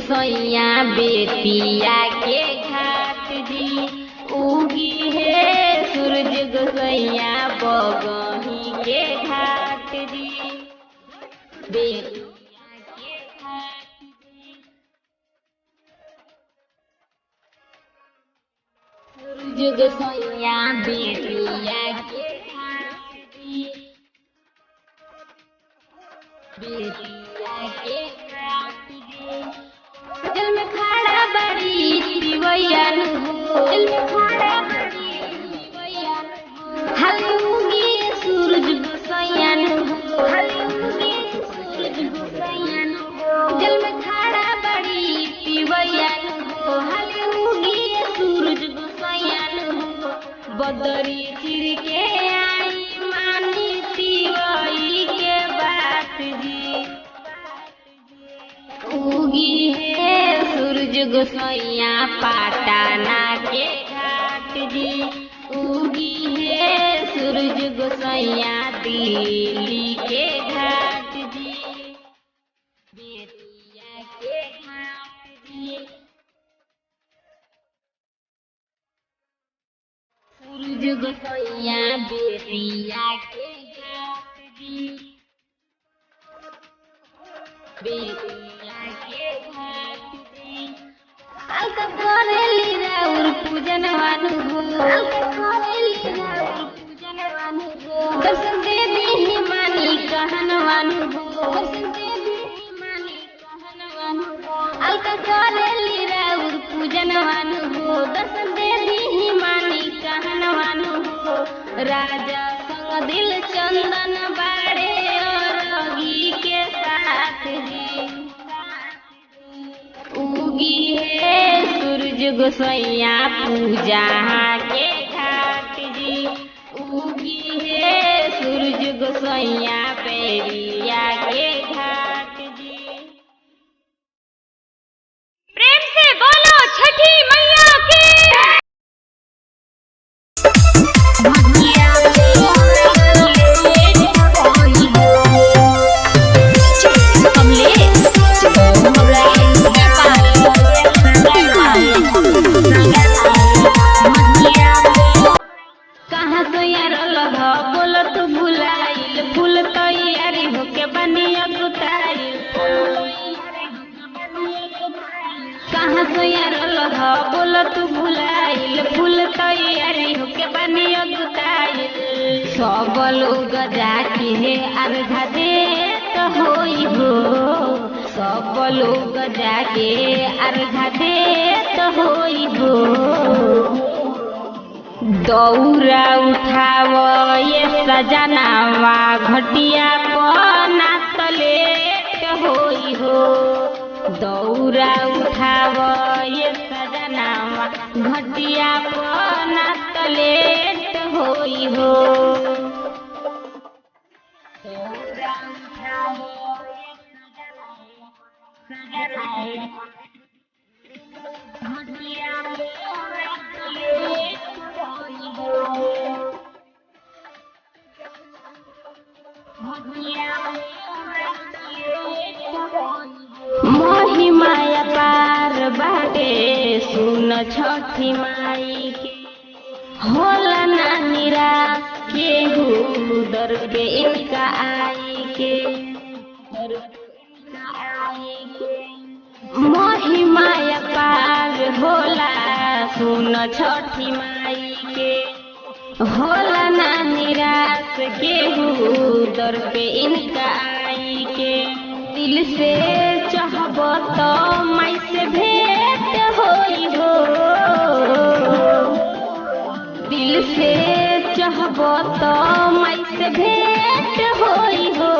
गोसैया बेतिया के घाट जी उगी है सूरज गोसैया बगही के घाट जी बेतिया के घाट जी सूरज गोसैया बेतिया के घाट जी बेतिया के घाट जी जल में खड़ा बड़ी तिवैयन हो जल में खड़ा बड़ी तिवैयन हो हाली उगी सूरज गोसैयन हो हाली उगी सूरज गोसैयन हो जल में खड़ा बड़ी तिवैयन हो हाली उगी सूरज गोसैयन हो बदरी चिर के आई मानी तिवई के बात जी उगी है सूरज गोसैया पाटना के घाट जी उगी है सूरज गोसैया दिल्ली के घाट जी बेतिया के घाट जी सूरज गोसैया बेतिया के घाट जी बेतिया के घाट जी अलका करेली राउर पूजन वानु हो अलका करेली राउर पूजन वानु हो दर्शन दे दी मानी कहन वानु हो दर्शन दे दी मानी कहन वानु हो अलका करेली राउर पूजन वानु हो दर्शन दे दी मानी कहन वानु हो राजा संग दिल चंदन बाड़े और रगी के साथ जी उगी है सूरज गोसैया पूजा के घाट जी उगी है सूरज गोसैया बेरिया के घाट जी प्रेम से बोलो छठी मैया की कहाँ तो यार लग बोलो तो भुलाइल फूल तैयारी होके बनिया गुताइल कहाँ तो यार लग बोलो तो भुलाइल फूल तैयारी होके बनिया गुताइल सब लोग जाके अर्घा दे तो होई हो सब लोग जाके अर्घा दे तो होई हो दौरा उठाव ये सजनावा घटिया पना तलेट होई हो दौरा उठाव ये सजनावा घटिया पना तलेट होई हो दौरा उठाव ये सजनावा घटिया पना तलेट महिमा पार बाटे सुन छठी माई के होला ना निराश केहू दर पे इनका आई के महिमा पार होला सुन छठी माई के होला ना निराश केहू दर पे इनका आई के दिल से चाहब तो माई से भेंट होई हो दिल से चाहब तो माई से भेंट होई हो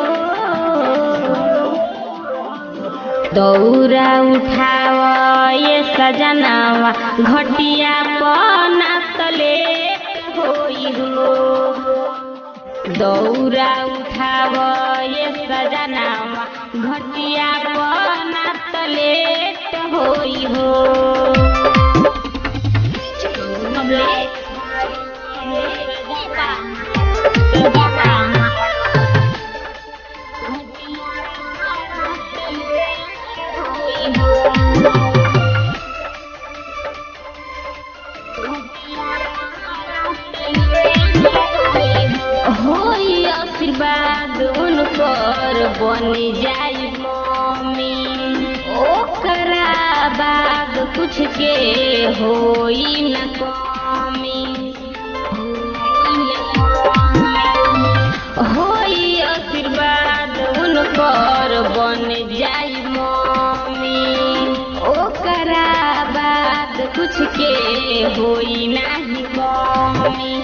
दौरा उठाव ये सजनावा घटिया पना तलेट होई हो दौरा उठाव ये सजनावा घटिया पना तलेट होई हो घटिया बन जाई मम्मी ओकरा बाद कुछ के होई न कमी होई आशीर्वाद उनकर बन जाई मम्मी ओकरा बाद कुछ के होई नाही कमी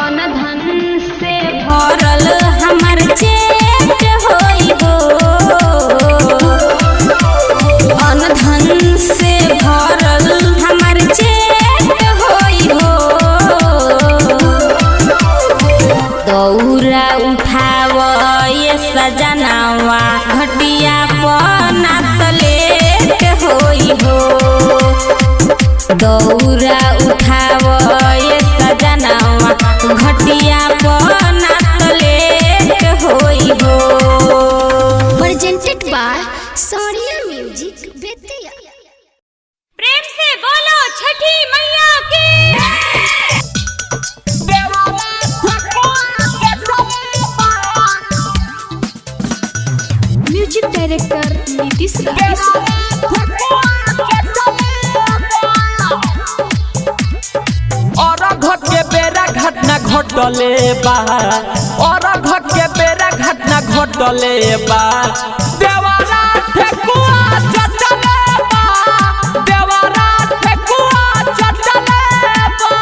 अनधन से भरल हमर चेत होई हो अनधन से भरल हमर चेत होई हो दौरा उठाव ये सजनावा घटिया पना तलेट होई हो दौरा उठाव ये सजनावा घटिया पना तलेट होई हो। Presented by Sonia music Bettiah. प्रेम से बोलो छठी मैया की। Music director Nitish Raj. और घट के बेरा घटना घटले बा और घट के बेरा घटना घटले बा देवरा ठेकुआ चटले बा देवरा ठेकुआ चटले बा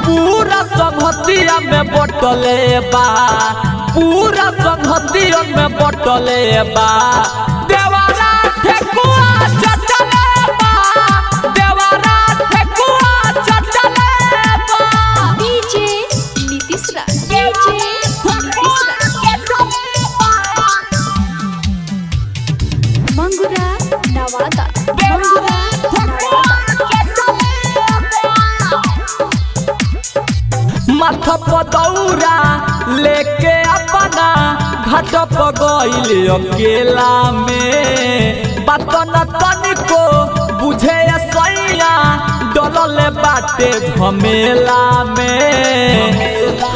पूरा संगतिया में बटले बा पूरा संगतिया में बटले बा देवरा ठेकुआ चटले बा देवरा ठेकुआ चटले डीजे नीतीश राज। डीजे नीतीश राज। मंगुरा नवादा। मंगुरा माथा पदौरा लेके अपना घाट पर गइल अकेला में बात न तनिको बुझे सैया डलले बाटे झमेला में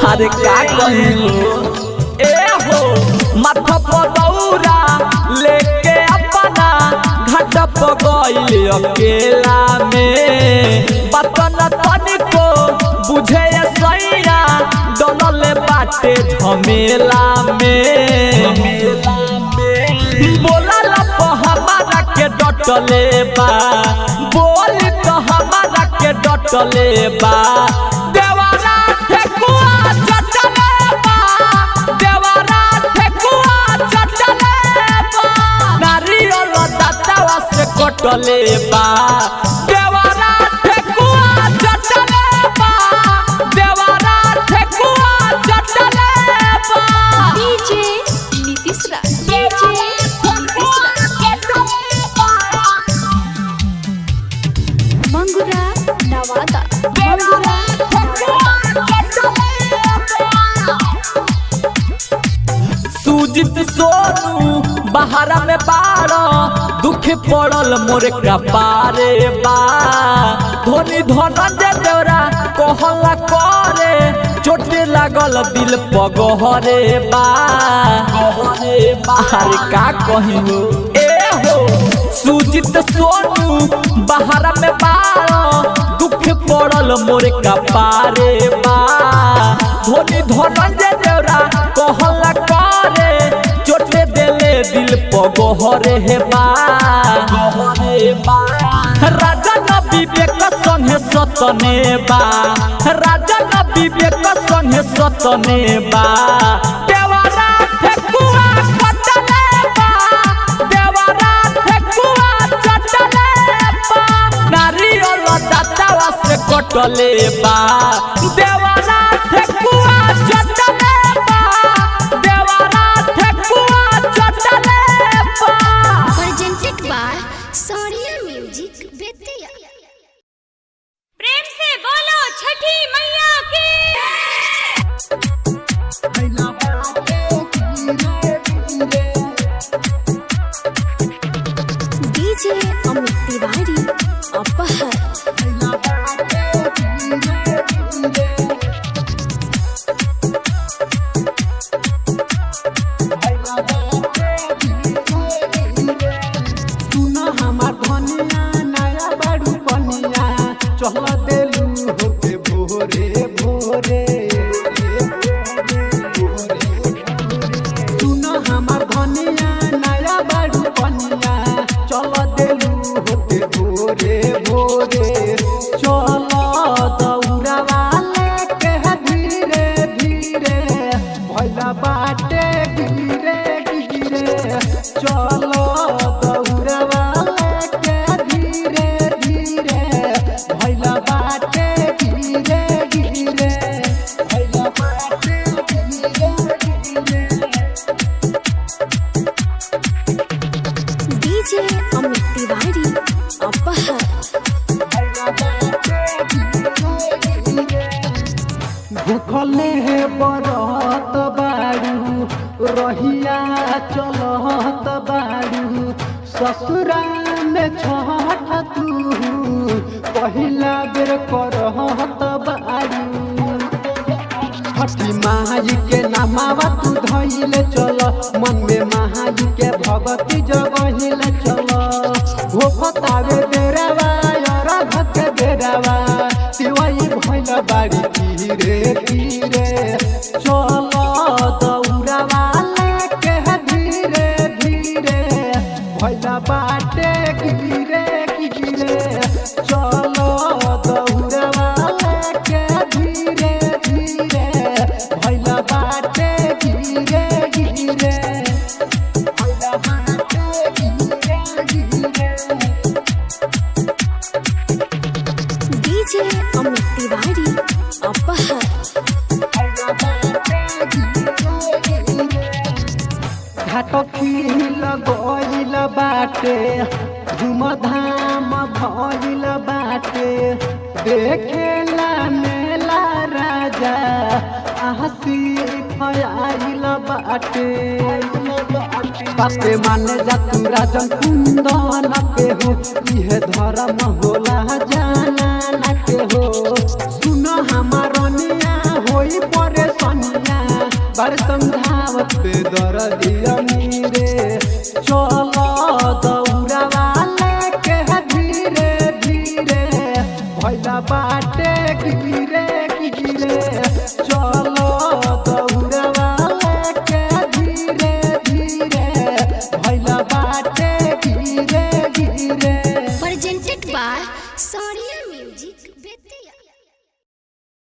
हर का कहिलो ए हो माथा पदौरा लेके अपना घाट पर गइल अकेला में बात न तनिको बुझे सैया डलले बाटे झमेला में बोला हमारा के डटले बा बोल तो हमारा के डटले बा देवरा ठेकुआ चटले बा देवरा ठेकुआ चटले बा नारियल दातावा से कटले बा देवरा ठेकुआ चटले बा देवरा ठेकुआ चटले बा डीजे नीतीश राज। डीजे नीतीश राज। मंगुरा नवादा। मंगुरा सुजित सोनू बहारा में बाड़ा दुख पड़ल मोरे कपारे बा धोनी धनंजय देवरा कहला करे चोटे लागल दिल पगहरे बा बाहर का कहियो ए हो सुजित सोनू बहारा में बाड़ा दुख पड़ल मोरे कपारे बा धोनी धनंजय देवरा कहला करे चोटे देले दिल पगहरे हे बा राजा न विवेक संगे सतने बा राजा न विवेक संगे सतने बा देवरा ठेकुआ चटले बा देवरा ठेकुआ चटले बा नारियल दातावा से कटले बा देवरा ठेकुआ चटले बा देवरा ठेकुआ चटले बा। Presented by Sonia music Bettiah. प्रेम से बोलो छठी मैया की। डीजे अमित तिवारी अपहर। चल देलू होके भोरे भोरे सुन हमार धनिया नया बाड़ू पनिया चल देलू होके भोरे भोरे चल दौड़वा लेके धीरे धीरे भैला बाटे गिरे गिरे चल दौड़वा लेके धीरे धीरे भैला बाटे गिरे गिरे भैला बाटे गिरे गिरे डीजे अमित तिवारी अपहर भूखले है बरत बाड़ू रहिया चलत बाड़ू ससुरा में छठ तू पहिला बेर करहत बाड़ू छठी माई के नामावा तू धइले चल मन में माई के भगती जगहिले चल भोखतावे बेरावा अरघ के बेरावा तिवाई भइल बाड़ी धीरे धीरे चल दौड़वा लेके धीरे धीरे भइल बाटे गिरे गिरे चल दौड़वा लेके धीरे धीरे भइल बाटे गिरे गिरे भइल बाटे गिरे गिरे डीजे अमित तिवारी अपहर घाट खिल गइल बाटे धूमधाम भइल बाटे देखेला मेला राजा आहसी खयाइल बाटे बाते माने जा तू राजन कुंदन के हो इहे धर्म होला जाना न के हो सुन हमार निया होई परेशानिया बड़ समझावत पे दर्दिया रे चल